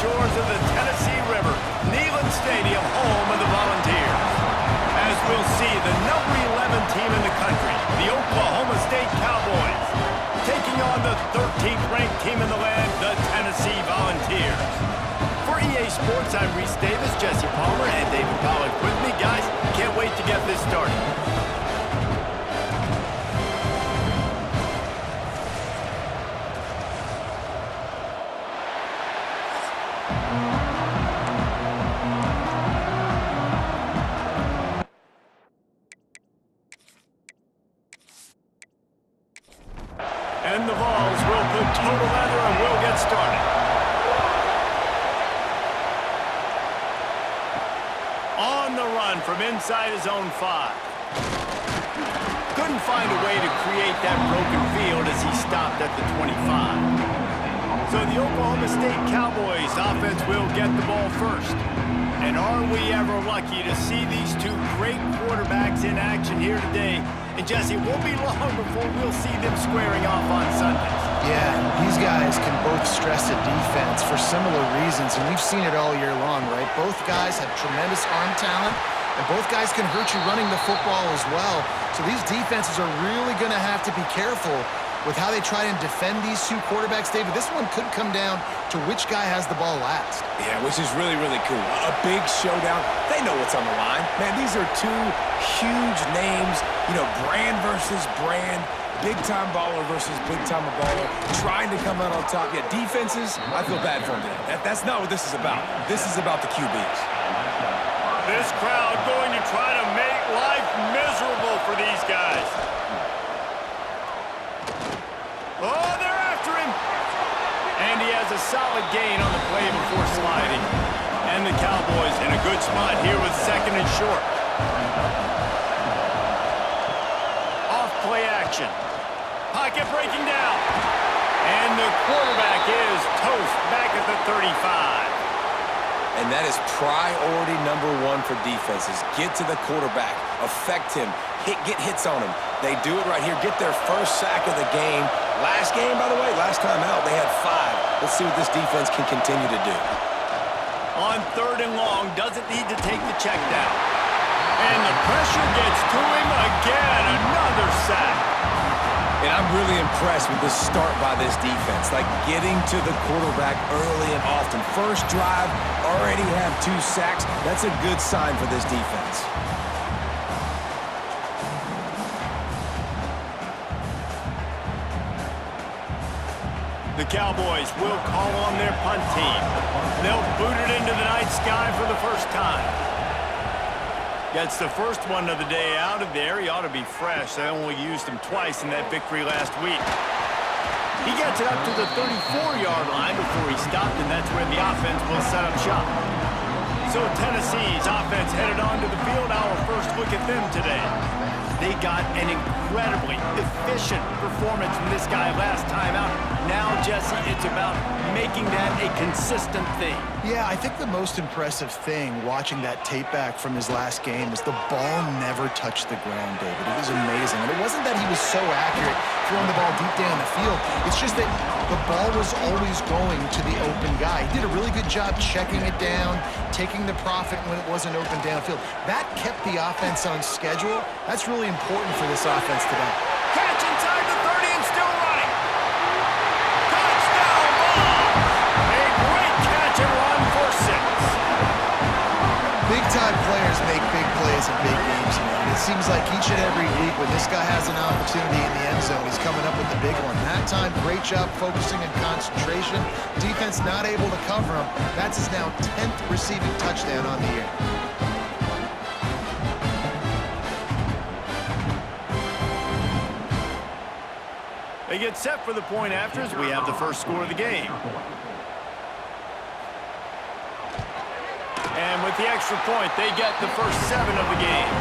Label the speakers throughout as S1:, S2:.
S1: shores of the Tennessee River, Neyland Stadium, home of the Volunteers. As we'll see, the number 11 team in the country, the Oklahoma State Cowboys, taking on the 13th ranked team in the land, the Tennessee Volunteers. For EA Sports, I'm Reese Davis, Jesse Palmer, and David Pollack with me. Guys, can't wait to get this started. And the Vols will put total leather and we'll get started. On the run from inside his own 5. Couldn't find a way to create that broken field as he stopped at the 25. So the Oklahoma State Cowboys offense will get the ball first. And are we ever lucky to see these two great quarterbacks in action here today? And Jesse, it won't be long before we'll see them squaring off on Sundays.
S2: Yeah, these guys can both stress a defense for similar reasons, and we've seen it all year long, right? Both guys have tremendous arm talent, and both guys can hurt you running the football as well. So these defenses are really going to have to be careful with how they try and defend these two quarterbacks. David, this one could come down to which guy has the ball last.
S3: Yeah, which is really, really cool. A big showdown. They know what's on the line. Man, these are two huge names, brand versus brand, big-time baller versus big-time baller, trying to come out on top. Yeah, defenses, I feel bad for them today. That's not what this is about. This is about the QBs.
S1: This crowd going to try to make life miserable for these guys. Oh, they're after him. And he has a solid gain on the play before sliding. And the Cowboys in a good spot here with 2nd and short. Off play action. Pocket breaking down. And the quarterback is toast back at the 35.
S3: And that is priority number 1 for defenses. Get to the quarterback. Affect him. Get hits on him. They do it right here. Get their first sack of the game. Last game, by the way, last time out, they had 5. Let's see what this defense can continue to do.
S1: On 3rd and long, doesn't need to take the check down. And the pressure gets to him again. Another sack.
S3: And I'm really impressed with the start by this defense. Like getting to the quarterback early and often. First drive, already have 2 sacks. That's a good sign for this defense.
S1: The Cowboys will call on their punt team. They'll boot it into the night sky for the first time. Gets the first one of the day out of there. He ought to be fresh. They only used him twice in that victory last week. He gets it up to the 34-yard line before he stopped, and that's where the offense will set up shop. So Tennessee's offense headed onto the field. Our first look at them today. They got an incredibly efficient performance from this guy last time out. Now, Jesse, it's about making that a consistent thing.
S2: Yeah, I think the most impressive thing watching that tape back from his last game is the ball never touched the ground, David. It was amazing. And it wasn't that he was so accurate throwing the ball deep down the field. It's just that the ball was always going to the open guy. He did a really good job checking it down, taking the profit when it wasn't open downfield. That kept the offense on schedule. That's really important for this offense today.
S1: Catch inside the 30 and still running. Touchdown ball. A great catch and run for 6.
S2: Big-time players make big plays in big games, man. It seems like each and every week when this guy has an opportunity in the end zone, he's coming up with the big one. That time, great job focusing and concentration. Defense not able to cover him. That's his now 10th receiving touchdown on the year.
S1: They get set for the point after as we have the first score of the game. And with the extra point, they get the first 7 of the game.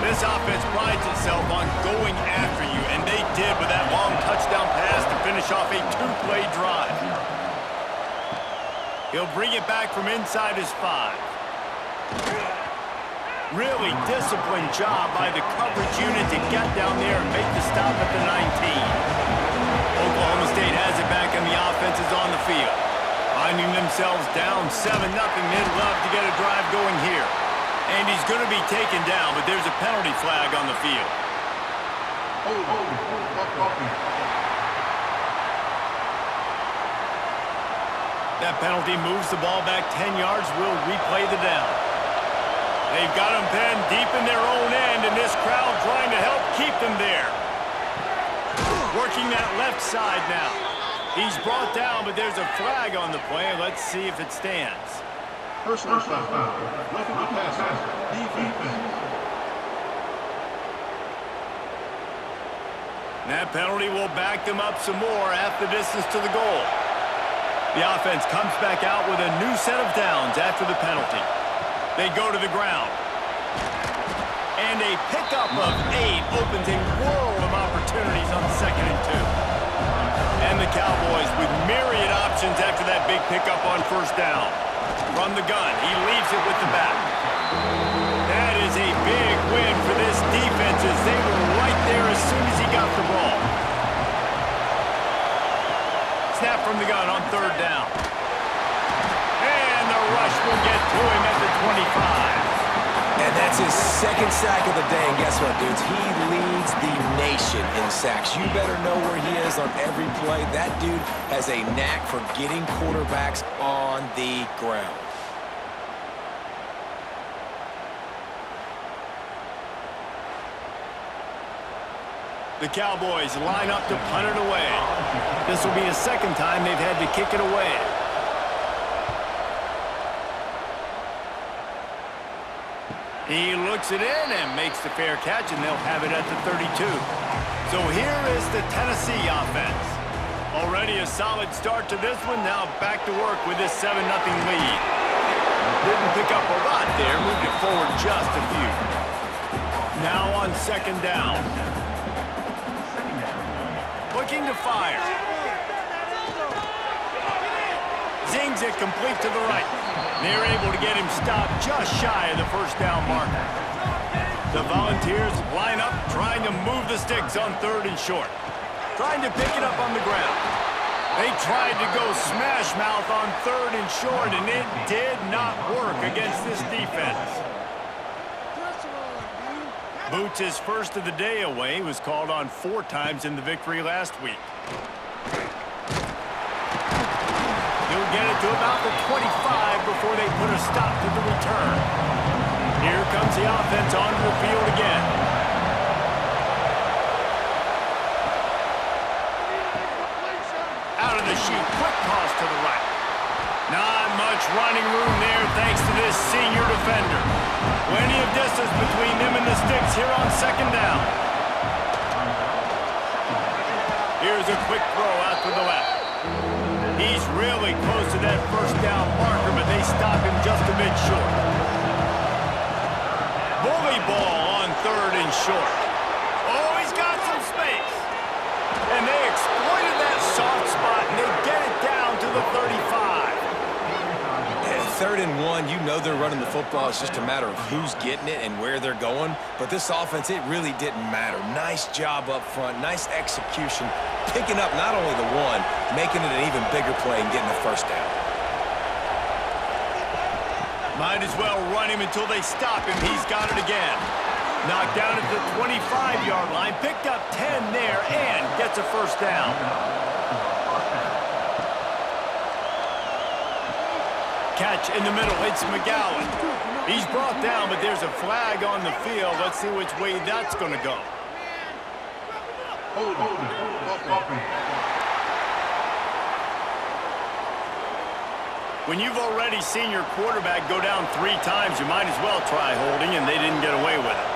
S1: This offense prides itself on going after you, and they did with that long touchdown pass to finish off a 2-play drive. He'll bring it back from inside his 5. Really disciplined job by the coverage unit to get down there and make the stop at the 19. Oklahoma State has it back and the offense is on the field. Finding themselves down 7-0, they'd love to get a drive going here. And he's going to be taken down, but there's a penalty flag on the field. That penalty moves the ball back 10 yards. We'll replay the down. They've got them pinned deep in their own end, and this crowd trying to help keep them there. Working that left side now. He's brought down, but there's a flag on the play. Let's see if it stands.
S4: Personal foul. Roughing the passer. Defense.
S1: That penalty will back them up some more at the distance to the goal. The offense comes back out with a new set of downs after the penalty. They go to the ground. And a pickup of 8 opens a world of opportunities on 2nd and 2. And the Cowboys with myriad options after that big pickup on 1st down. From the gun, he leaves it with the back. That is a big win for this defense as they were right there as soon as he got the ball. Snap from the gun on 3rd down. And the rush will get to him at the 25.
S3: And that's his 2nd sack of the day. And guess what, dudes? He leads the nation in sacks. You better know where he is on every play. That dude has a knack for getting quarterbacks on the ground.
S1: The Cowboys line up to punt it away. This will be the 2nd time they've had to kick it away. He looks it in and makes the fair catch, and they'll have it at the 32. So here is the Tennessee offense. Already a solid start to this one. Now back to work with this 7-0 lead. Didn't pick up a lot there. Moved it forward just a few. Now on 2nd down. Looking to fire. Zings it complete to the right. They're able to get him stopped just shy of the 1st down marker. The Volunteers line up trying to move the sticks on 3rd and short. Trying to pick it up on the ground. They tried to go smash mouth on 3rd and short, and it did not work against this defense. Boots' first of the day away was called on 4 times in the victory last week. He'll get it to about the 25 before they put a stop to the return. Here comes the offense onto the field again. Out of the chute, quick toss to the right. Not much running room there thanks to this senior defender. Plenty of distance between them and the sticks here on 2nd down. Here's a quick throw out to the left. He's really close to that 1st down marker, but they stop him just a bit short. Bully ball on 3rd and short. Oh, he's got some space. And they exploited that soft spot, and they get it down to the 35.
S3: 3rd and 1, you know they're running the football. It's just a matter of who's getting it and where they're going. But this offense, it really didn't matter. Nice job up front, nice execution, picking up not only the 1, making it an even bigger play and getting the 1st down.
S1: Might as well run him until they stop him. He's got it again. Knocked down at the 25-yard line, picked up 10 there, and gets a 1st down. Catch in the middle, it's McGowan. He's brought down, but there's a flag on the field. Let's see which way that's going to go. When you've already seen your quarterback go down 3 times, you might as well try holding, and they didn't get away with it.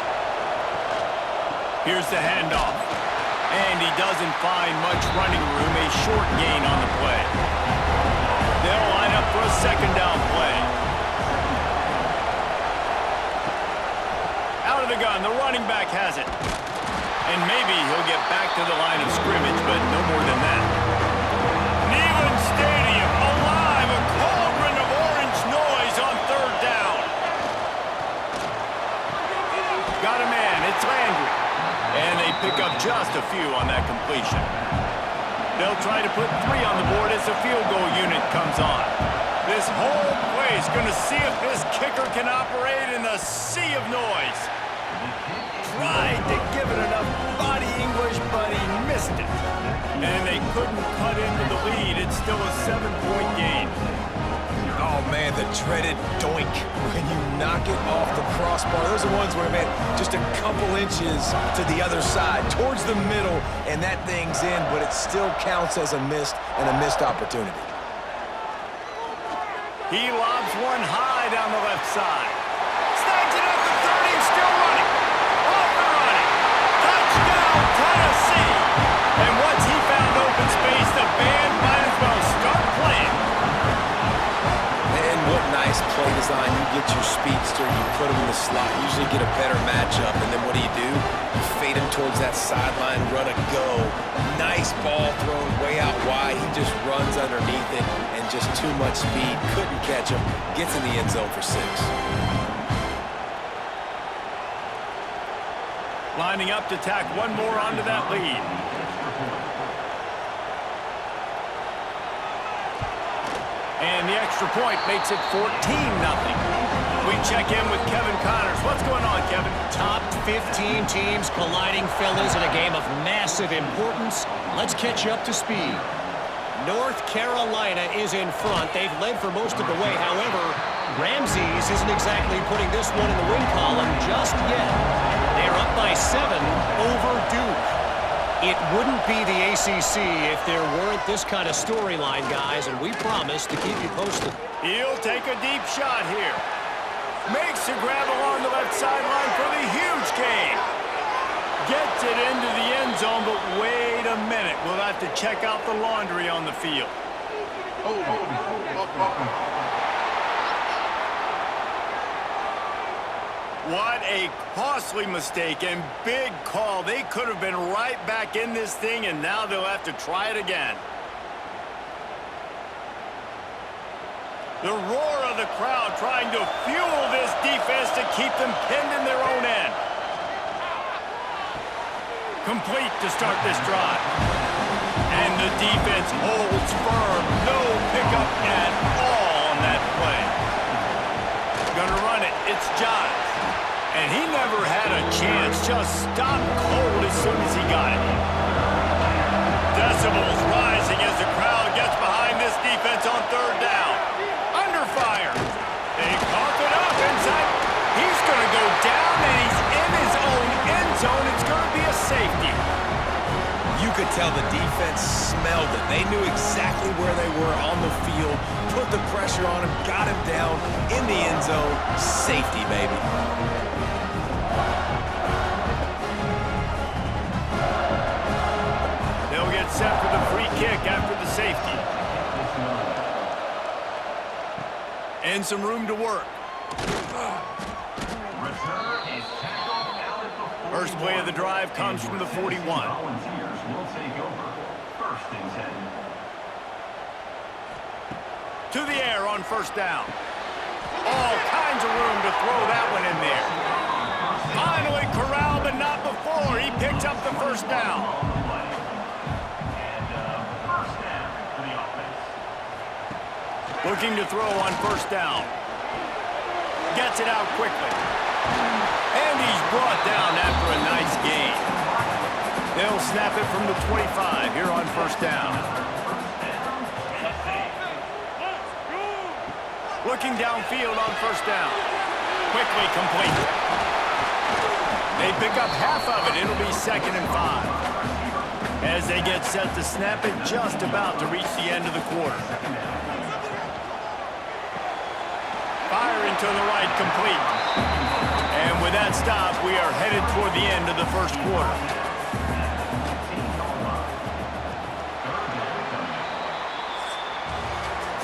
S1: Here's the handoff. And he doesn't find much running room, a short gain on the play. They'll line up for a 2nd down play. Out of the gun, the running back has it. And maybe he'll get back to the line of scrimmage, but no more than that. Neyland Stadium, alive, a cauldron of orange noise on 3rd down. Got a man, it's Landry. And they pick up just a few on that completion. They'll try to put 3 on the board as the field goal unit comes on. This whole place going to see if this kicker can operate in the sea of noise. Tried to give it enough body English, but he missed it. And they couldn't cut into the lead. It's still a 7-point game.
S3: Oh, man, the dreaded doink when you knock it off the crossbar. Those are ones where, man, just a couple inches to the other side, towards the middle, and that thing's in, but it still counts as a missed opportunity.
S1: He lobs one high down the left side. Snags it at the 30, still running. Off the running. Touchdown, Tennessee. And once he found open space, the band might as well start playing.
S3: And what nice play design. You get your speedster, you put him in the slot, usually get a better matchup, and then what do? You fade him towards that sideline, run a go. Nice ball thrown way out wide. He just runs underneath it, and just too much speed. Couldn't catch him. Gets in the end zone for 6.
S1: Lining up to tack one more onto that lead. And the extra point makes it 14-0. We check in with Kevin Connors. What's going on, Kevin?
S5: Top 15 teams colliding, fellas, in a game of massive importance. Let's catch you up to speed. North Carolina is in front. They've led for most of the way. However, Ramses isn't exactly putting this one in the win column just yet. They're up by 7 over Duke. It wouldn't be the ACC if there weren't this kind of storyline, guys, and we promise to keep you posted.
S1: He'll take a deep shot here. Makes a grab along the left sideline for the huge gain. Gets it into the end zone, but wait a minute. We'll have to check out the laundry on the field. What a costly mistake and big call. They could have been right back in this thing, and now they'll have to try it again. The roar of the crowd trying to fuel this defense to keep them pinned in their own end. Complete to start this drive. And the defense holds firm. No pickup at all on that play. Gonna run it. It's Giles. And he never had a chance. Just stopped cold as soon as he got it. Decibels rising as the crowd gets behind this defense on 3rd down. Under fire. They cough it up inside. He's going to go down, and he's in his own end zone. It's going to be a safety.
S3: You could tell the defense smelled it. They knew exactly where they were on the field, put the pressure on him, got him down in the end zone. Safety, baby.
S1: They'll get set for the free kick after the safety. And some room to work. First play of the drive comes from the 41. To the air on 1st down. All kinds of room to throw that one in there. Finally corralled, but not before. He picks up the 1st down. Looking to throw on 1st down. Gets it out quickly. And he's brought down after a nice gain. They'll snap it from the 25 here on 1st down. Looking downfield on 1st down. Quickly complete. They pick up half of it. It'll be 2nd and 5. As they get set to snap it, just about to reach the end of the quarter. Firing to the right, complete. And with that stop, we are headed toward the end of the 1st quarter.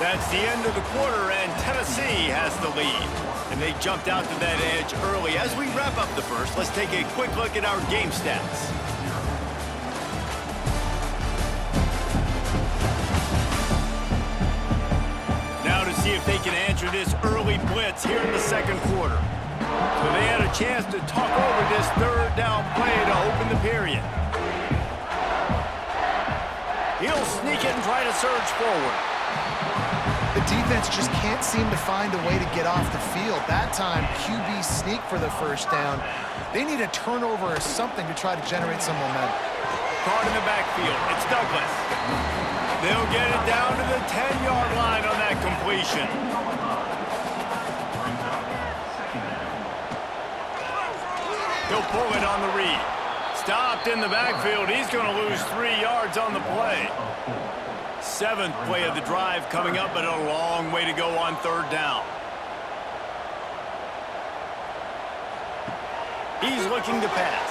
S1: That's the end of the quarter, and Tennessee has the lead. And they jumped out to that edge early. As we wrap up the 1st, let's take a quick look at our game stats. Now to see if they can answer this early blitz here in the 2nd quarter. So they had a chance to talk over this 3rd down play to open the period. He'll sneak it and try to surge forward.
S2: The defense just can't seem to find a way to get off the field. That time, QB sneak for the first down. They need a turnover or something to try to generate some momentum.
S1: Caught in the backfield. It's Douglas. They'll get it down to the 10-yard line on that completion. He'll pull it on the read. Stopped in the backfield. He's going to lose 3 yards on the play. 7th play of the drive coming up, but a long way to go on 3rd down. He's looking to pass.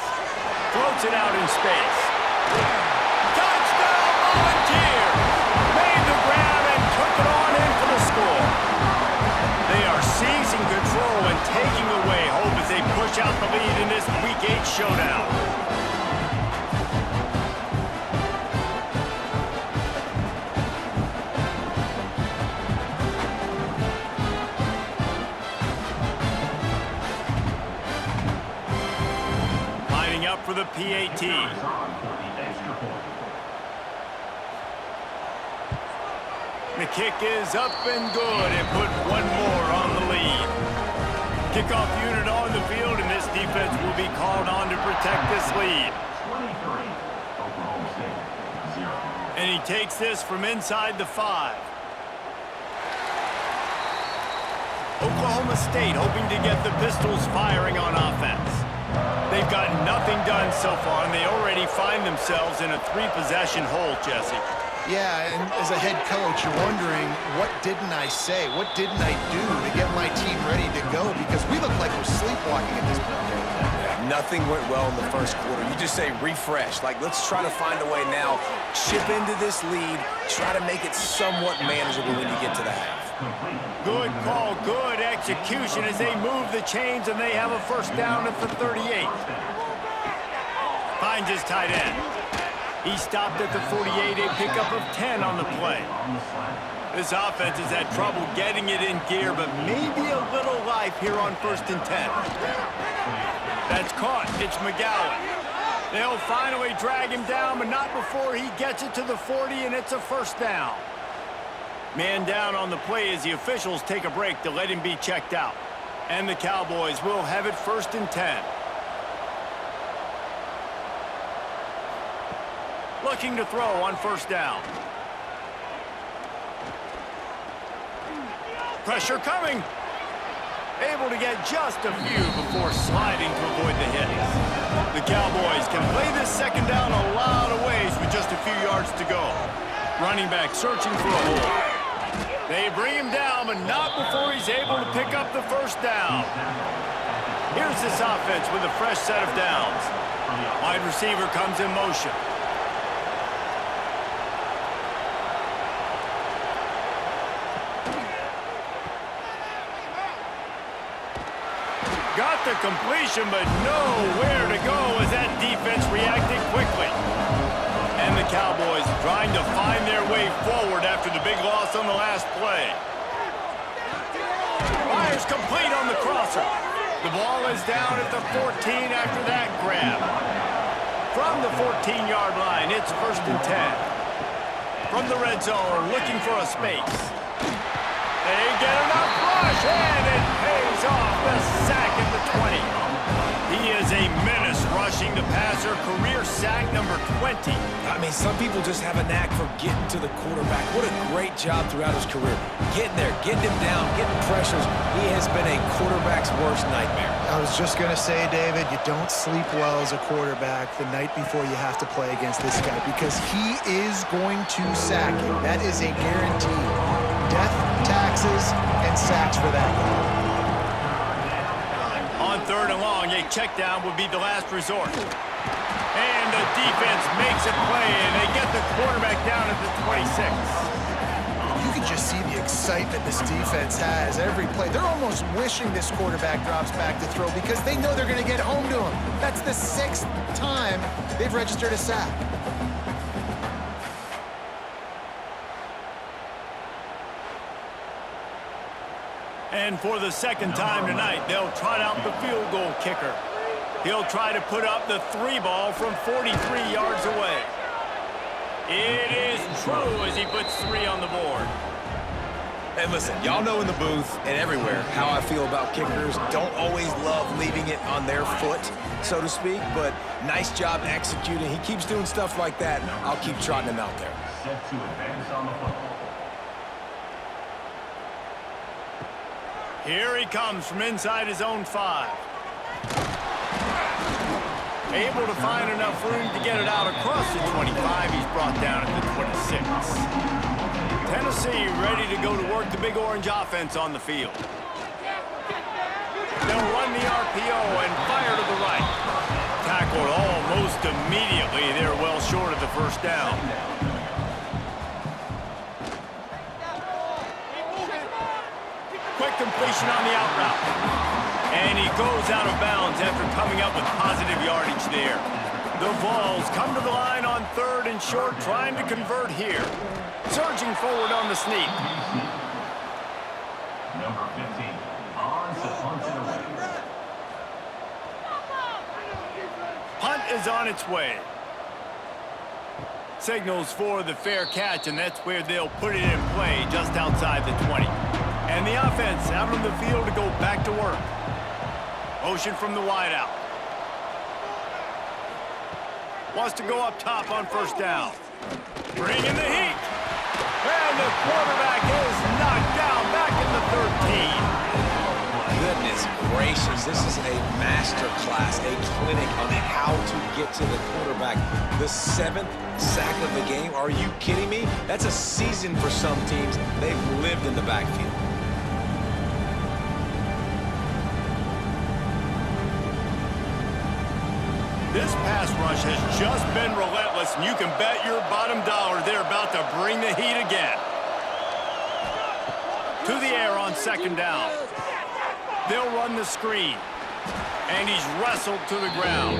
S1: Floats it out in space. Touchdown, Volunteers! Made the grab and took it on in for the score. They are seizing control and taking away hope as they push out the lead in this Week 8 showdown. Up for the PAT. The kick is up and good and put one more on the lead. Kickoff unit on the field, and this defense will be called on to protect this lead. And he takes this from inside the 5. Oklahoma State hoping to get the Pistols firing on offense. They've got nothing done so far, and they already find themselves in a 3-possession hole, Jesse.
S2: Yeah, and as a head coach, you're wondering, what didn't I say? What didn't I do to get my team ready to go? Because we look like we're sleepwalking at this point.
S3: Yeah, nothing went well in the first quarter. You just say refresh. Like, let's try to find a way now. Chip into this lead. Try to make it somewhat manageable when you get to the half.
S1: Good call, good execution as they move the chains, and they have a first down at the 38. Finds his tight end. He stopped at the 48, a pickup of 10 on the play. This offense has had trouble getting it in gear, but maybe a little life here on 1st and 10. That's caught. It's McGowan. They'll finally drag him down, but not before he gets it to the 40, and it's a first down. Man down on the play as the officials take a break to let him be checked out. And the Cowboys will have it 1st and 10. Looking to throw on 1st down. Pressure coming. Able to get just a few before sliding to avoid the hits. The Cowboys can play this 2nd down a lot of ways with just a few yards to go. Running back searching for a hole. They bring him down, but not before he's able to pick up the 1st down. Here's this offense with a fresh set of downs. Wide receiver comes in motion. Got the completion, but nowhere to go as that defense reacted quickly. And the Cowboys trying to find their way forward after the big loss on the last play. Fires complete on the crosser. The ball is down at the 14 after that grab. From the 14-yard line, it's 1st and 10. From the red zone, looking for a space. They get enough rush, and it pays off. The sack at the 20. He is a menace rushing the passer. Career sack number 20.
S3: I mean, some people just have a knack for getting to the quarterback. What a great job throughout his career. Getting there, getting him down, getting pressures. He has been a quarterback's worst nightmare.
S2: I was just going to say, David, you don't sleep well as a quarterback the night before you have to play against this guy because he is going to sack you. That is a guarantee. Death, taxes, and sacks for that guy.
S1: On 3rd and long, a check down would be the last resort. And the defense makes a play, and they get the quarterback down at the 26.
S2: You can just see the excitement this defense has every play. They're almost wishing this quarterback drops back to throw because they know they're going to get home to him. That's the 6th time they've registered a sack.
S1: And for the 2nd time tonight, they'll trot out the field goal kicker. He'll try to put up the 3 ball from 43 yards away. It is true as he puts 3 on the board.
S3: Hey, listen, y'all know in the booth and everywhere how I feel about kickers. Don't always love leaving it on their foot, so to speak, but nice job executing. He keeps doing stuff like that. I'll keep trotting him out there.
S4: Set to advance on the football.
S1: Here he comes from inside his own 5. Able to find enough room to get it out across the 25. He's brought down at the 26. Tennessee ready to go to work the Big Orange offense on the field. They'll run the RPO and fire to the right. Tackled almost immediately. They're well short of the first down. Quick completion on the out route. And he goes out of bounds after coming up with positive yardage there. The Vols come to the line on 3rd and short, trying to convert here. Surging forward on the sneak.
S4: Number 15. On to punt it away.
S1: Punt is on its way. Signals for the fair catch, and that's where they'll put it in play, just outside the 20. And the offense out on the field to go back to work. Motion from the wideout. Wants to go up top on first down. Bring in the heat. And the quarterback is knocked down back in the 13.
S3: Goodness gracious, this is a master class, a clinic on how to get to the quarterback. The 7th sack of the game, are you kidding me? That's a season for some teams. They've lived in the backfield.
S1: This pass rush has just been relentless, and you can bet your bottom dollar they're about to bring the heat again. To the air on 2nd down. They'll run the screen. And he's wrestled to the ground.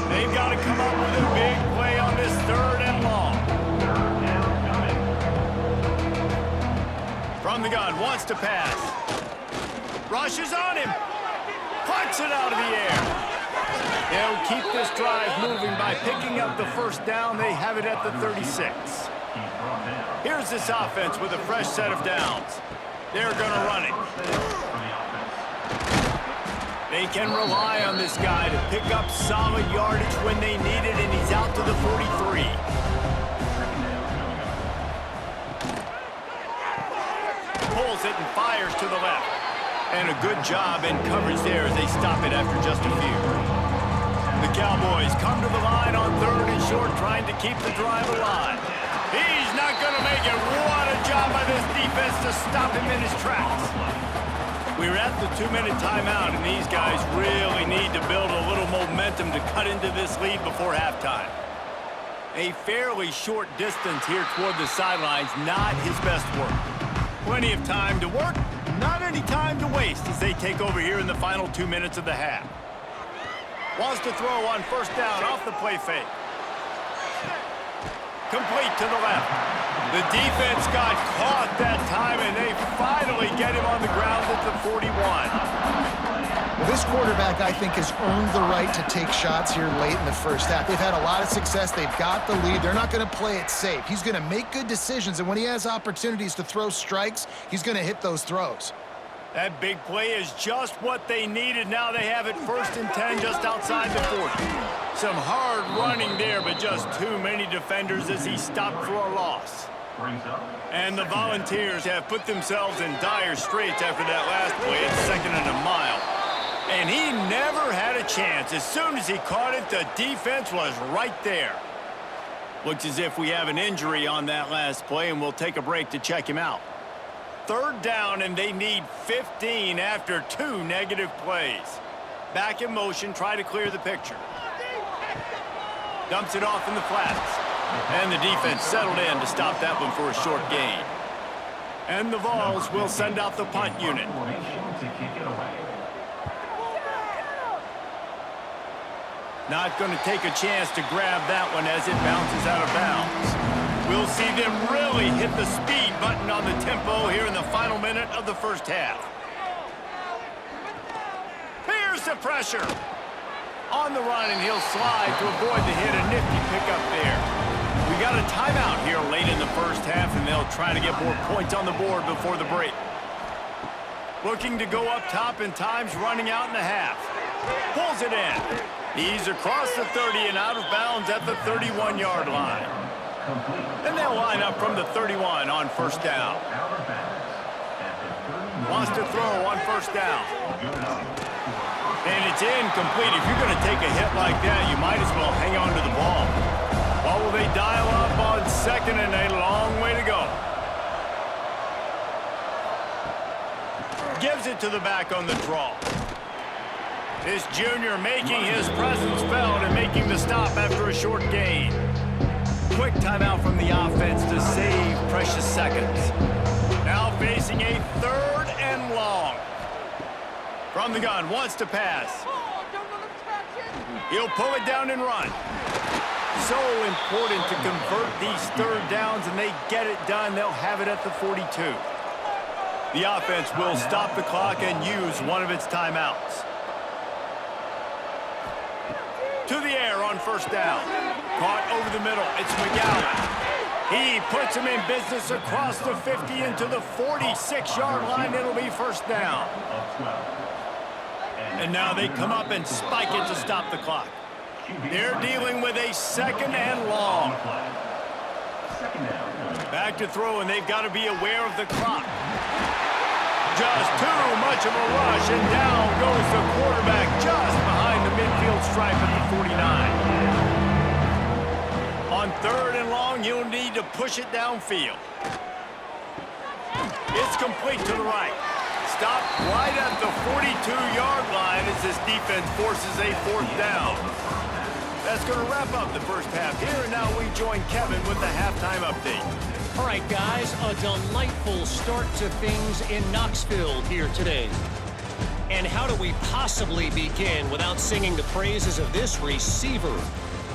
S1: They've got to come up with a big play on this 3rd and long. From the gun, wants to pass. Rushes on him. Plucks it out of the air. They'll keep this drive moving by picking up the first down. They have it at the 36. Here's this offense with a fresh set of downs. They're going to run it. They can rely on this guy to pick up solid yardage when they need it, and he's out to the 43. Pulls it and fires to the left. And a good job in coverage there as they stop it after just a few. The Cowboys come to the line on 3rd and short, trying to keep the drive alive. He's not going to make it. What a job by this defense to stop him in his tracks. We're at the 2-minute timeout, and these guys really need to build a little momentum to cut into this lead before halftime. A fairly short distance here toward the sidelines, not his best work. Plenty of time to work, not any time to waste as they take over here in the final 2 minutes of the half. Wants to throw on first down off the play fake. Complete to the left. The defense got caught that time, and they finally get him on the ground at the 41.
S2: Well, this quarterback, I think, has earned the right to take shots here late in the first half. They've had a lot of success. They've got the lead. They're not going to play it safe. He's going to make good decisions, and when he has opportunities to throw strikes, he's going to hit those throws.
S1: That big play is just what they needed. Now they have it 1st and 10 just outside the 40. Some hard running there, but just too many defenders as he stopped for a loss. And the Volunteers have put themselves in dire straits after that last play at 2nd and a mile. And he never had a chance. As soon as he caught it, the defense was right there. Looks as if we have an injury on that last play, and we'll take a break to check him out. 3rd down, and they need 15 after 2 negative plays. Back in motion, try to clear the picture. Dumps it off in the flats. And the defense settled in to stop that one for a short gain. And the Vols will send out the punt unit. Not going to take a chance to grab that one as it bounces out of bounds. We'll see them really hit the speed button on the tempo here in the final minute of the first half. Here's the pressure. On the run, and he'll slide to avoid the hit. A nifty pickup there. We got a timeout here late in the first half, and they'll try to get more points on the board before the break. Looking to go up top, and time's running out in the half. Pulls it in. He's across the 30 and out of bounds at the 31-yard line. And they'll line up from the 31 on first down. Wants to throw on first down. And it's incomplete. If you're going to take a hit like that, you might as well hang on to the ball. Well, will they dial up on second and a long way to go? Gives it to the back on the draw. This junior making his presence felt and making the stop after a short gain. Quick timeout from the offense to save precious seconds. Now facing a 3rd and long. From the gun, wants to pass. He'll pull it down and run. So important to convert these 3rd downs, and they get it done. They'll have it at the 42. The offense will stop the clock and use one of its timeouts. To the air on first down. Caught over the middle. It's McGowan. He puts him in business across the 50 into the 46-yard line. It'll be first down. And now they come up and spike it to stop the clock. They're dealing with a 2nd and long. Back to throw, and they've got to be aware of the clock. Just too much of a rush, and down goes the quarterback just behind the midfield stripe at the 49. On 3rd and long, you'll need to push it downfield. It's complete to the right. Stopped right at the 42-yard line as this defense forces a 4th down. That's going to wrap up the first half here, and now we join Kevin with the halftime update.
S5: All right, guys, a delightful start to things in Knoxville here today. And how do we possibly begin without singing the praises of this receiver?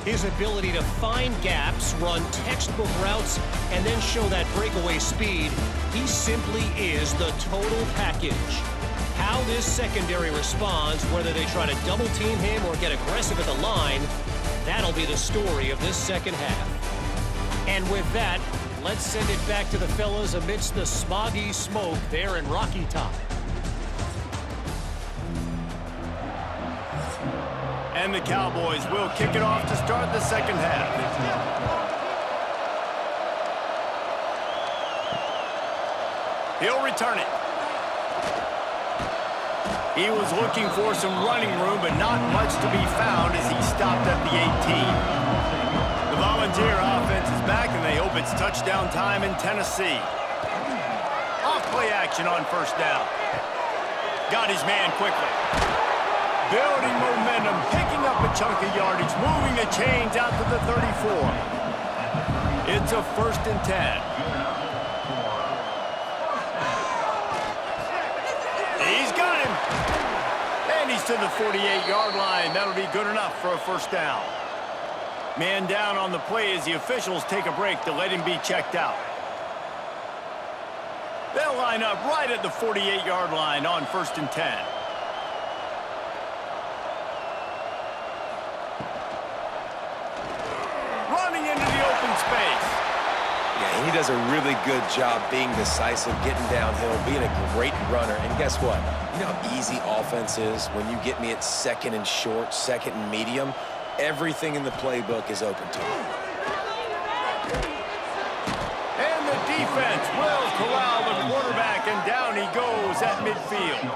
S5: His ability to find gaps, run textbook routes, and then show that breakaway speed. He simply is the total package. How this secondary responds, whether they try to double team him or get aggressive at the line, that'll be the story of this second half. And with that, let's send it back to the fellas amidst the smoggy smoke there in Rocky Top.
S1: And the Cowboys will kick it off to start the second half. He'll return it. He was looking for some running room, but not much to be found as he stopped at the 18. The Volunteer offense is back, and they hope it's touchdown time in Tennessee. Off-play action on first down. Got his man quickly. Building momentum, picking up a chunk of yardage, moving the chains out to the 34. It's a 1st and 10. He's got him. And he's to the 48-yard line. That'll be good enough for a first down. Man down on the play as the officials take a break to let him be checked out. They'll line up right at the 48-yard line on 1st and 10. Running into the open space.
S3: Yeah, he does a really good job being decisive, getting downhill, being a great runner. And guess what? You know how easy offense is when you get me at 2nd and short, 2nd and medium? Everything in the playbook is open to him.
S1: And the defense will corral the quarterback, and down he goes at midfield.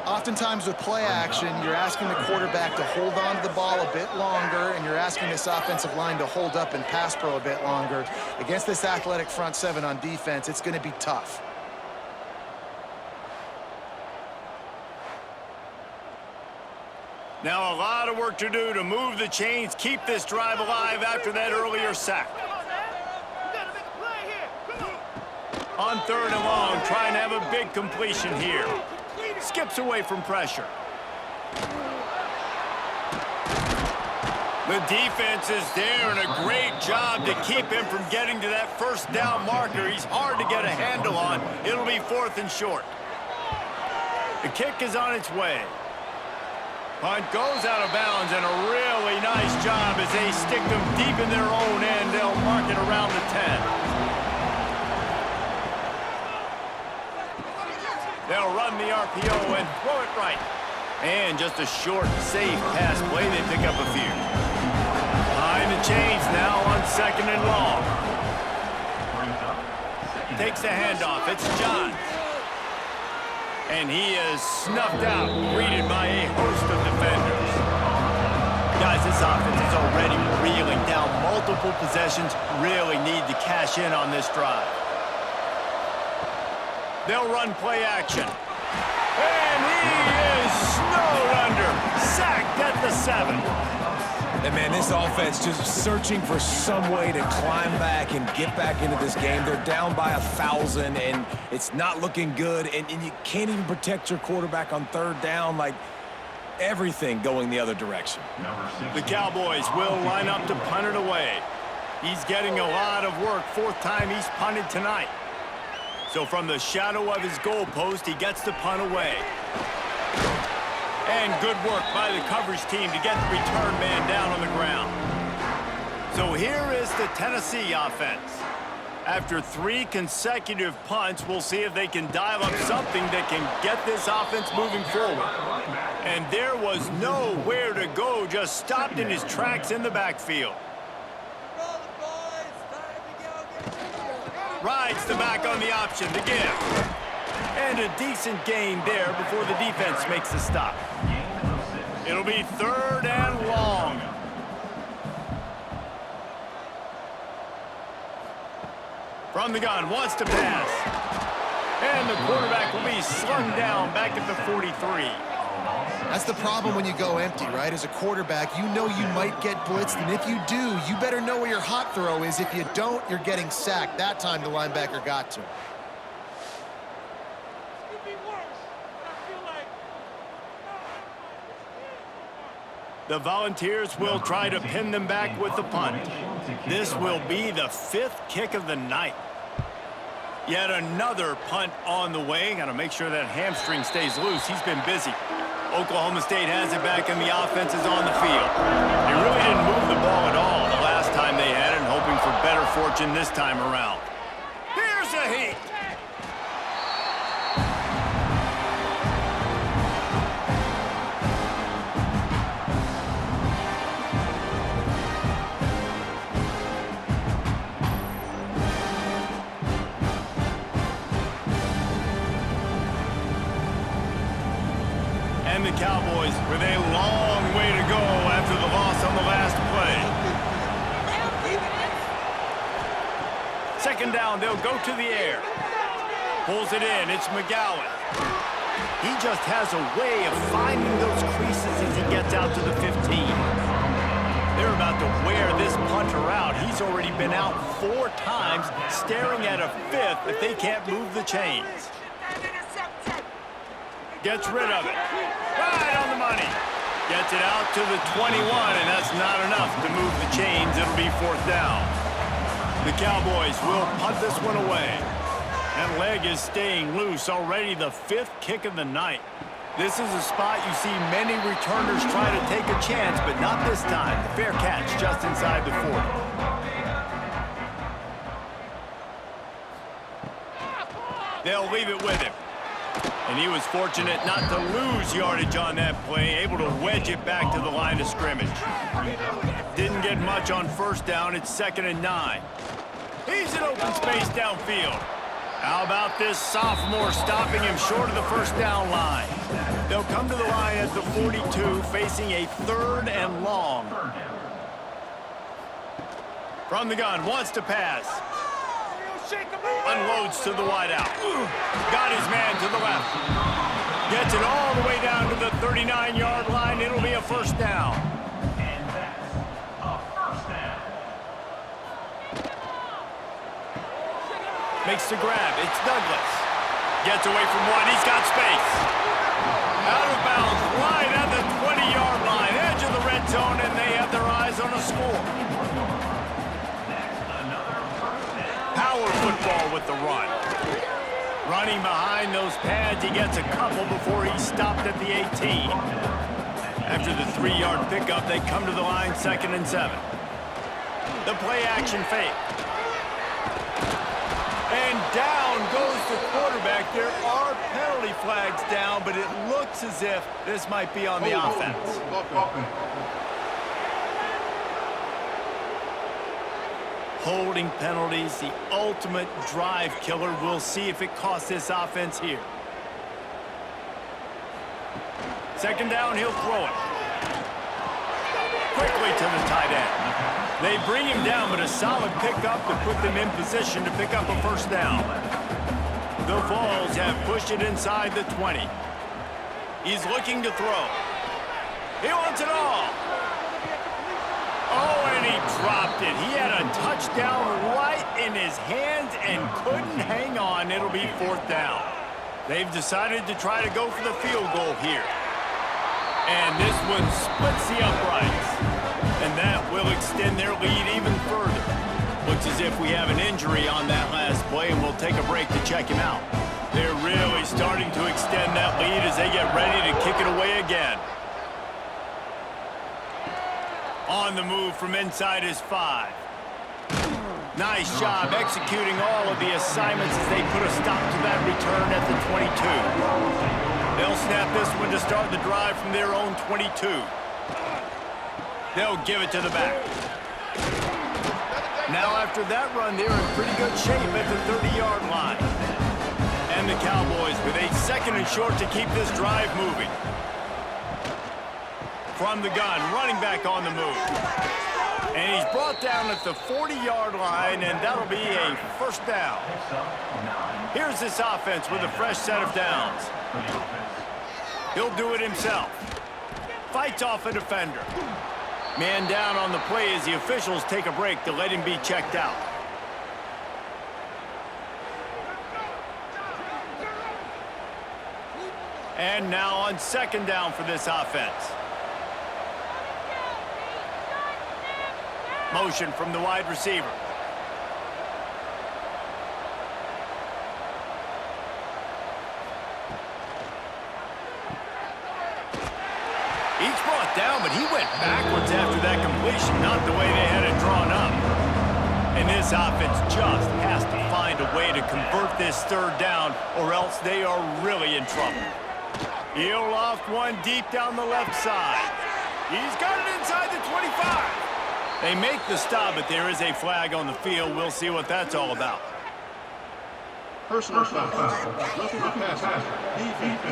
S2: Oftentimes with play action, you're asking the quarterback to hold on to the ball a bit longer, and you're asking this offensive line to hold up and pass pro a bit longer. Against this athletic front 7 on defense, it's going to be tough.
S1: Now a lot of work to do to move the chains, keep this drive alive after that earlier sack. On 3rd and long, trying to have a big completion here. Skips away from pressure. The defense is there, and a great job to keep him from getting to that first down marker. He's hard to get a handle on. It'll be 4th and short. The kick is on its way. Punt goes out of bounds, and a really nice job as they stick them deep in their own end. They'll mark it around the 10. They'll run the RPO and throw it right. And just a short, safe pass play. They pick up a few. Behind the chains now on 2nd and long. Takes the handoff. It's John. And he is snuffed out, greeted by a host of defenders. Guys, this offense is already reeling down multiple possessions. Really need to cash in on this drive. They'll run play action. And he is snowed under. Sacked at the 7.
S3: And, man, this offense just searching for some way to climb back and get back into this game. They're down by 1,000, and it's not looking good. And you can't even protect your quarterback on 3rd down. Like, everything going the other direction.
S1: The Cowboys will line up to punt it away. He's getting a lot of work. 4th time he's punted tonight. So from the shadow of his goalpost, he gets the punt away. And good work by the coverage team to get the return man down on the ground. So here is the Tennessee offense. After 3 consecutive punts, we'll see if they can dial up something that can get this offense moving forward. And there was nowhere to go, just stopped in his tracks in the backfield. Rides the back on the option to give. And a decent gain there before the defense makes the stop. It'll be 3rd and long. From the gun, wants to pass. And the quarterback will be slung down back at the 43.
S2: That's the problem when you go empty, right? As a quarterback, you know you might get blitzed, and if you do, you better know where your hot throw is. If you don't, you're getting sacked. That time the linebacker got to him.
S1: The Volunteers will try to pin them back with the punt. This will be the 5th kick of the night. Yet another punt on the way. Got to make sure that hamstring stays loose. He's been busy. Oklahoma State has it back, and the offense is on the field. They really didn't move the ball at all the last time they had it, and hoping for better fortune this time around. Here's a heat. And the Cowboys with a long way to go after the loss on the last play. 2nd down, they'll go to the air. Pulls it in, it's McGowan. He just has a way of finding those creases as he gets out to the 15. They're about to wear this punter out. He's already been out 4 times, staring at a 5th if they can't move the chains. Gets rid of it. Right on the money. Gets it out to the 21, and that's not enough to move the chains. It'll be 4th down. The Cowboys will punt this one away. That leg is staying loose. Already the 5th kick of the night. This is a spot you see many returners try to take a chance, but not this time. The fair catch just inside the 40. They'll leave it with him. And he was fortunate not to lose yardage on that play, able to wedge it back to the line of scrimmage. Didn't get much on 1st down. It's 2nd and 9. He's in open space downfield. How about this sophomore stopping him short of the 1st down line? They'll come to the line at the 42, facing a 3rd and long. From the gun, wants to pass. Unloads to the wideout. Got his man to the left. Gets it all the way down to the 39-yard line. It'll be a 1st down.
S4: And that's a 1st down.
S1: Makes the grab. It's Douglas. Gets away from one. He's got space. Out of bounds. Right at the 20-yard line. Edge of the red zone, and they have their eyes on a score. Power football with the run. Running behind those pads, he gets a couple before he's stopped at the 18. After the 3-yard pickup, they come to the line 2nd and 7. The play action fake. And down goes the quarterback. There are penalty flags down, but it looks as if this might be on the offense. Holding penalties, the ultimate drive killer. We'll see if it costs this offense here. 2nd down, he'll throw it. Quickly to the tight end. They bring him down, but a solid pickup to put them in position to pick up a 1st down. The Vols have pushed it inside the 20. He's looking to throw. He wants it all. Oh, and he dropped it. He had a touchdown right in his hands and couldn't hang on. It'll be 4th down. They've decided to try to go for the field goal here. And this one splits the uprights. And that will extend their lead even further. Looks as if we have an injury on that last play, and we'll take a break to check him out. They're really starting to extend that lead as they get ready to kick it away again. On the move from inside his 5. Nice job executing all of the assignments as they put a stop to that return at the 22. They'll snap this one to start the drive from their own 22. They'll give it to the back. Now after that run, they're in pretty good shape at the 30-yard line. And the Cowboys with a 2nd and short to keep this drive moving. From the gun, running back on the move. And he's brought down at the 40-yard line, and that'll be a 1st down. Here's this offense with a fresh set of downs. He'll do it himself. Fights off a defender. Man down on the play as the officials take a break to let him be checked out. And now on 2nd down for this offense. Motion from the wide receiver. Each brought down, but he went backwards after that completion, not the way they had it drawn up. And this offense just has to find a way to convert this 3rd down, or else they are really in trouble. He'll loft one deep down the left side. He's got it inside the 25. They make the stop, but there is a flag on the field. We'll see what that's all about.
S4: Personal foul. Roughing the passer. Defense.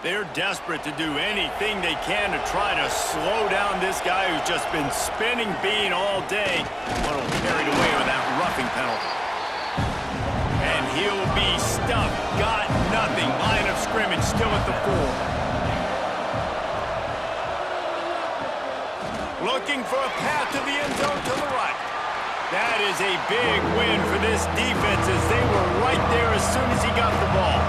S1: They're desperate to do anything they can to try to slow down this guy who's just been spinning bean all day, but will carried away with that roughing penalty. And he'll be stuffed. Got nothing. Line of scrimmage still at the 4. Looking for a path to the end zone to the right. That is a big win for this defense as they were right there as soon as he got the ball.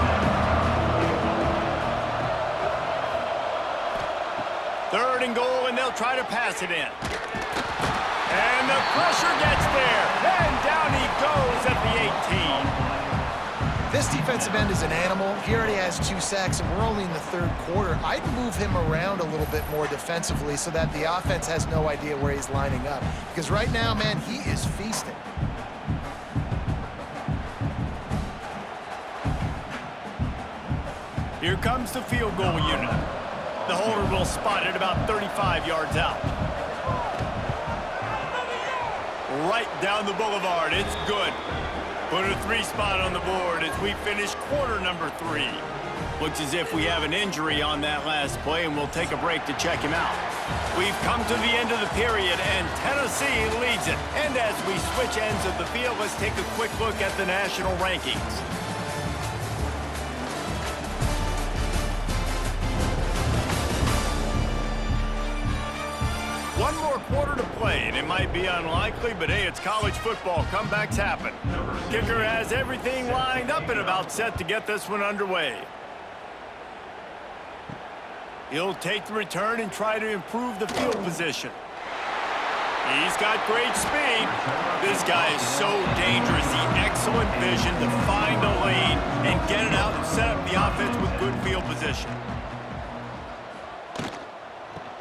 S1: 3rd and goal, and they'll try to pass it in. And the pressure gets there. And down he goes at the 18.
S2: This defensive end is an animal. He already has 2 sacks, and we're only in the 3rd quarter. I'd move him around a little bit more defensively so that the offense has no idea where he's lining up. Because right now, man, he is feasting.
S1: Here comes the field goal unit. The holder will spot it about 35 yards out. Right down the boulevard. It's good. Put a 3 spot on the board as we finish quarter number 3. Looks as if we have an injury on that last play, and we'll take a break to check him out. We've come to the end of the period, and Tennessee leads it. And as we switch ends of the field, let's take a quick look at the national rankings. One more quarter to play, and it might be unlikely, but hey, it's college football. Comebacks happen. Kicker has everything lined up and about set to get this one underway. He'll take the return and try to improve the field position. He's got great speed. This guy is so dangerous. The excellent vision to find a lane and get it out and set up the offense with good field position.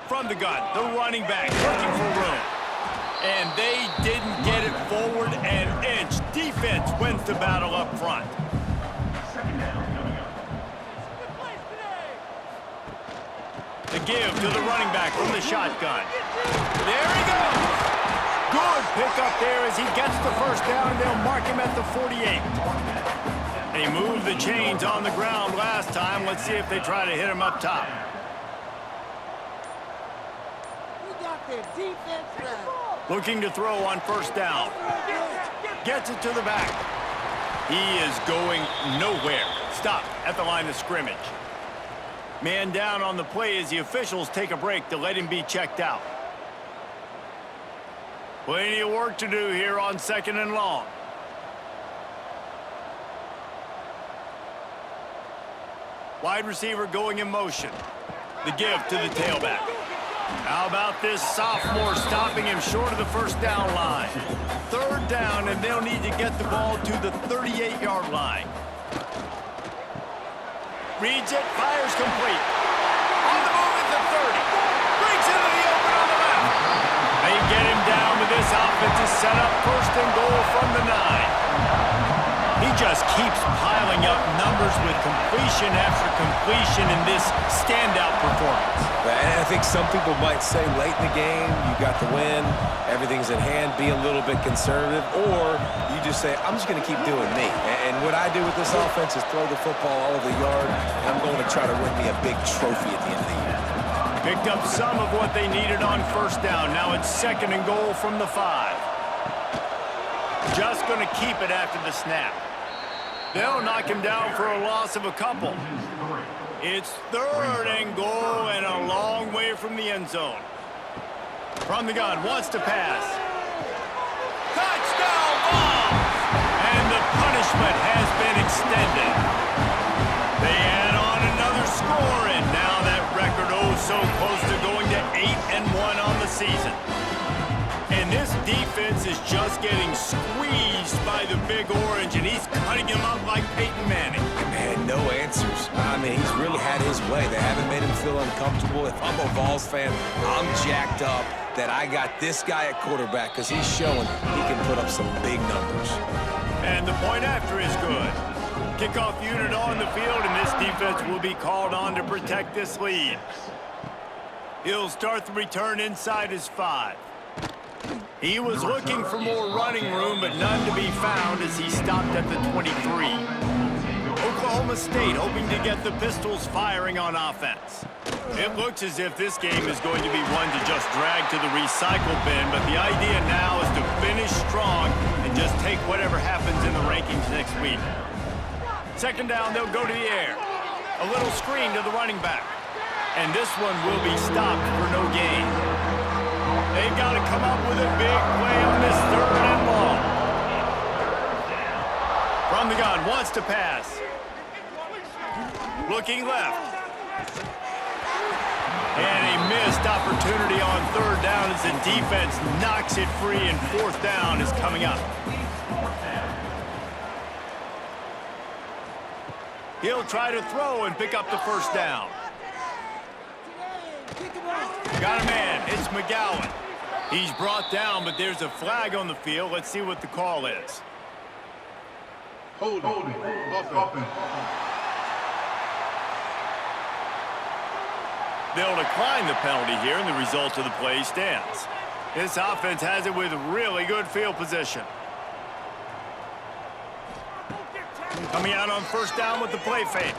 S1: From the gun, the running back looking for room. And they didn't get it forward an inch. Defense wins the battle up front. The give to the running back from the shotgun. There he goes. Good pickup there as he gets the first down, and they'll mark him at the 48. They moved the chains on the ground last time. Let's see if they try to hit him up top. Looking to throw on first down. Gets it to the back. He is going nowhere. Stop at the line of scrimmage. Man down on the play as the officials take a break to let him be checked out. Plenty of work to do here on 2nd and long. Wide receiver going in motion. The give to the tailback. How about this sophomore stopping him short of the first down line? 3rd down, and they'll need to get the ball to the 38-yard line. Reads it, fires complete. On the move at the 30. Breaks into the open on the left. They get him down with this offense is set up 1st and goal from the 9. He just keeps piling up numbers with completion after completion in this standout performance.
S3: And I think some people might say late in the game, you got the win, everything's in hand, be a little bit conservative, or you just say, I'm just going to keep doing me. And what I do with this offense is throw the football all over the yard, and I'm going to try to win me a big trophy at the end of the year.
S1: Picked up some of what they needed on first down. Now it's 2nd and goal from the 5. Just going to keep it after the snap. They'll knock him down for a loss of a couple. It's 3rd and goal and a long way from the end zone. From the gun, wants to pass. Touchdown ball! And the punishment has been extended. They add on another score, and now that record so close to going to 8-1 on the season. And this defense is just getting squeezed by the Big Orange, and he's cutting him up like Peyton Manning.
S3: Man, no answers. I mean, he's really had his way. They haven't made him feel uncomfortable. If I'm a Vols fan, I'm jacked up that I got this guy at quarterback because he's showing he can put up some big numbers.
S1: And the point after is good. Kickoff unit on the field, and this defense will be called on to protect this lead. He'll start the return inside his 5. He was looking for more running room, but none to be found as he stopped at the 23. Oklahoma State hoping to get the Pistols firing on offense. It looks as if this game is going to be one to just drag to the recycle bin, but the idea now is to finish strong and just take whatever happens in the rankings next week. 2nd down, they'll go to the air. A little screen to the running back. And this one will be stopped for no gain. They've got to come up with a big play on this 3rd and long. From the gun, wants to pass. Looking left. And a missed opportunity on 3rd down as the defense knocks it free, and 4th down is coming up. He'll try to throw and pick up the first down. Got a man. It's McGowan. He's brought down, but there's a flag on the field. Let's see what the call is.
S4: Holding. Offense.
S1: They'll decline the penalty here, and the result of the play stands. This offense has it with really good field position. Coming out on first down with the play fake.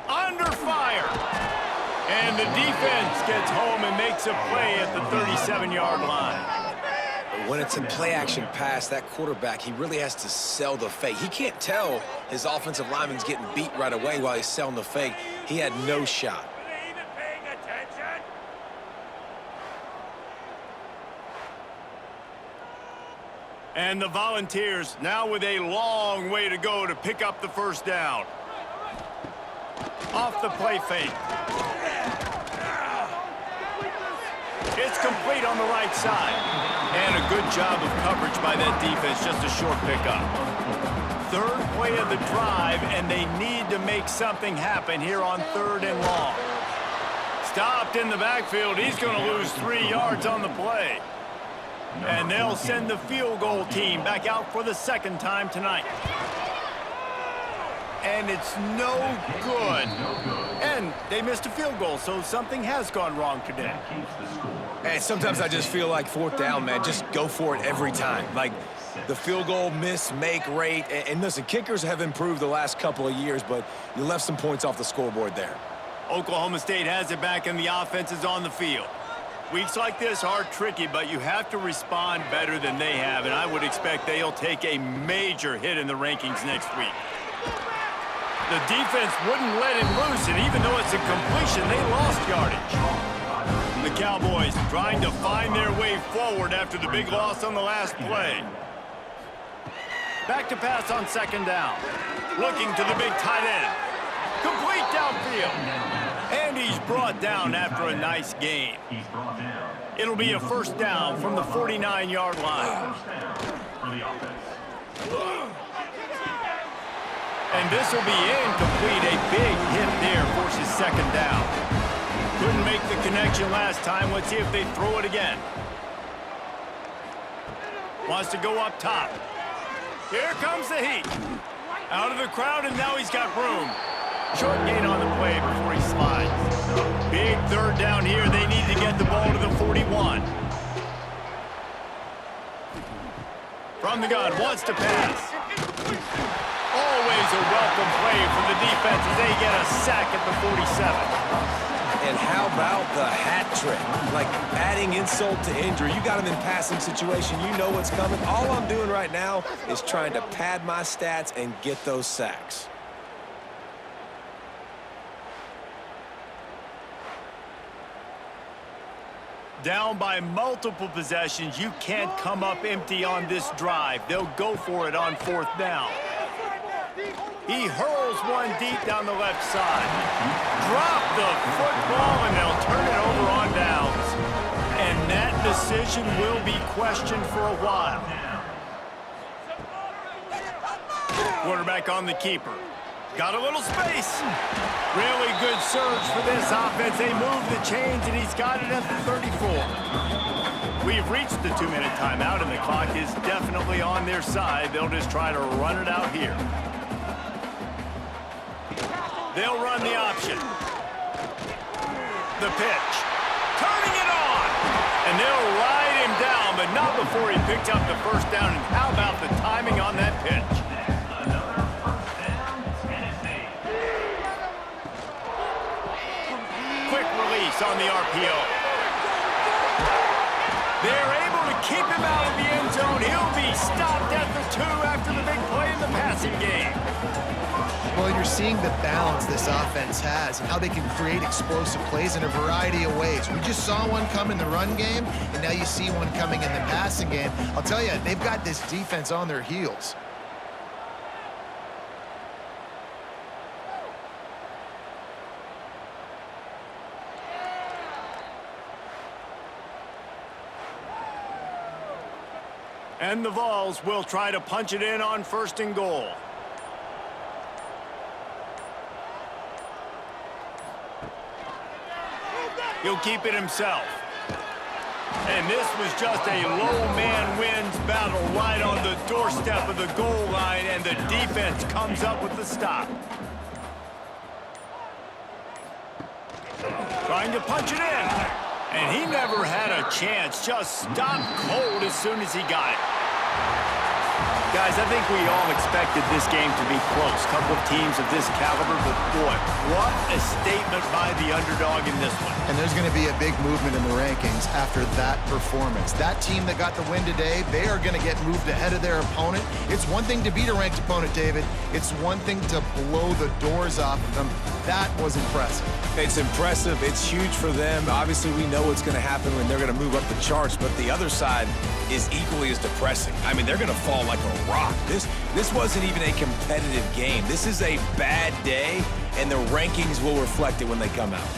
S1: Under fire. And the defense gets home and makes a play at the 37-yard line.
S3: When it's a play-action pass, that quarterback, he really has to sell the fake. He can't tell his offensive lineman's getting beat right away while he's selling the fake. He had no shot.
S1: And the Volunteers now with a long way to go to pick up the first down. Off the play fake. It's complete on the right side. And a good job of coverage by that defense, just a short pickup. Third play of the drive, and they need to make something happen here on 3rd and long. Stopped in the backfield. He's going to lose 3 yards on the play. And they'll send the field goal team back out for the 2nd time tonight. And it's no good. And they missed a field goal, so something has gone wrong today.
S3: And sometimes I just feel like 4th down, man, just go for it every time. Like the field goal miss-make rate. And listen, kickers have improved the last couple of years, but you left some points off the scoreboard there.
S1: Oklahoma State has it back, and the offense is on the field. Weeks like this are tricky, but you have to respond better than they have, and I would expect they'll take a major hit in the rankings next week. The defense wouldn't let him loose, and even though it's a completion, they lost yardage. The Cowboys trying to find their way forward after the big loss on the last play. Back to pass on 2nd down. Looking to the big tight end. Complete downfield. And he's brought down after a nice gain. It'll be a 1st down from the 49-yard line. And this will be incomplete. A big hit there forces 2nd down. Couldn't make the connection last time. Let's see if they throw it again. Wants to go up top. Here comes the heat. Out of the crowd, and now he's got room. Short gain on the play before he slides. Big 3rd down here. They need to get the ball to the 41. From the gun, wants to pass. Always a welcome play for the defense as they get a sack at the 47.
S3: And how about the hat trick? Like adding insult to injury. You got him in passing situation. You know what's coming. All I'm doing right now is trying to pad my stats and get those sacks.
S1: Down by multiple possessions, you can't come up empty on this drive. They'll go for it on 4th down. He hurls one deep down the left side. Drop the football, and they'll turn it over on downs. And that decision will be questioned for a while. Quarterback on the keeper. Got a little space. Really good surge for this offense. They move the chains, and he's got it at the 34. We've reached the 2-minute timeout, and the clock is definitely on their side. They'll just try to run it out here. They'll run the option. The pitch. Turning it on. And they'll ride him down, but not before he picked up the 1st down. And how about the timing on that pitch? Quick release on the RPO. They're able to keep him out of the end zone. He'll be stopped at the 2 after the big play in the passing game.
S2: Well, you're seeing the balance this offense has and how they can create explosive plays in a variety of ways. We just saw one come in the run game, and now you see one coming in the passing game. I'll tell you, they've got this defense on their heels.
S1: And the Vols will try to punch it in on 1st and goal. He'll keep it himself. And this was just a low man wins battle right on the doorstep of the goal line, and the defense comes up with the stop. Trying to punch it in. And he never had a chance. Just stopped cold as soon as he got it. Guys, I think we all expected this game to be close. Couple of teams of this caliber, but boy, what a statement by the underdog in this one.
S2: And there's going to be a big movement in the rankings after that performance. That team that got the win today, they are going to get moved ahead of their opponent. It's one thing to beat a ranked opponent, David. It's one thing to blow the doors off of them. That was impressive.
S3: It's impressive. It's huge for them. Obviously, we know what's going to happen when they're going to move up the charts, but the other side is equally as depressing. I mean, they're going to fall like a rock. This wasn't even a competitive game. This is a bad day, and the rankings will reflect it when they come out.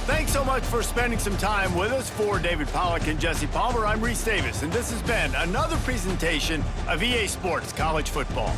S1: Thanks so much for spending some time with us. For David Pollack and Jesse Palmer, I'm Reese Davis, and this has been another presentation of EA Sports College Football.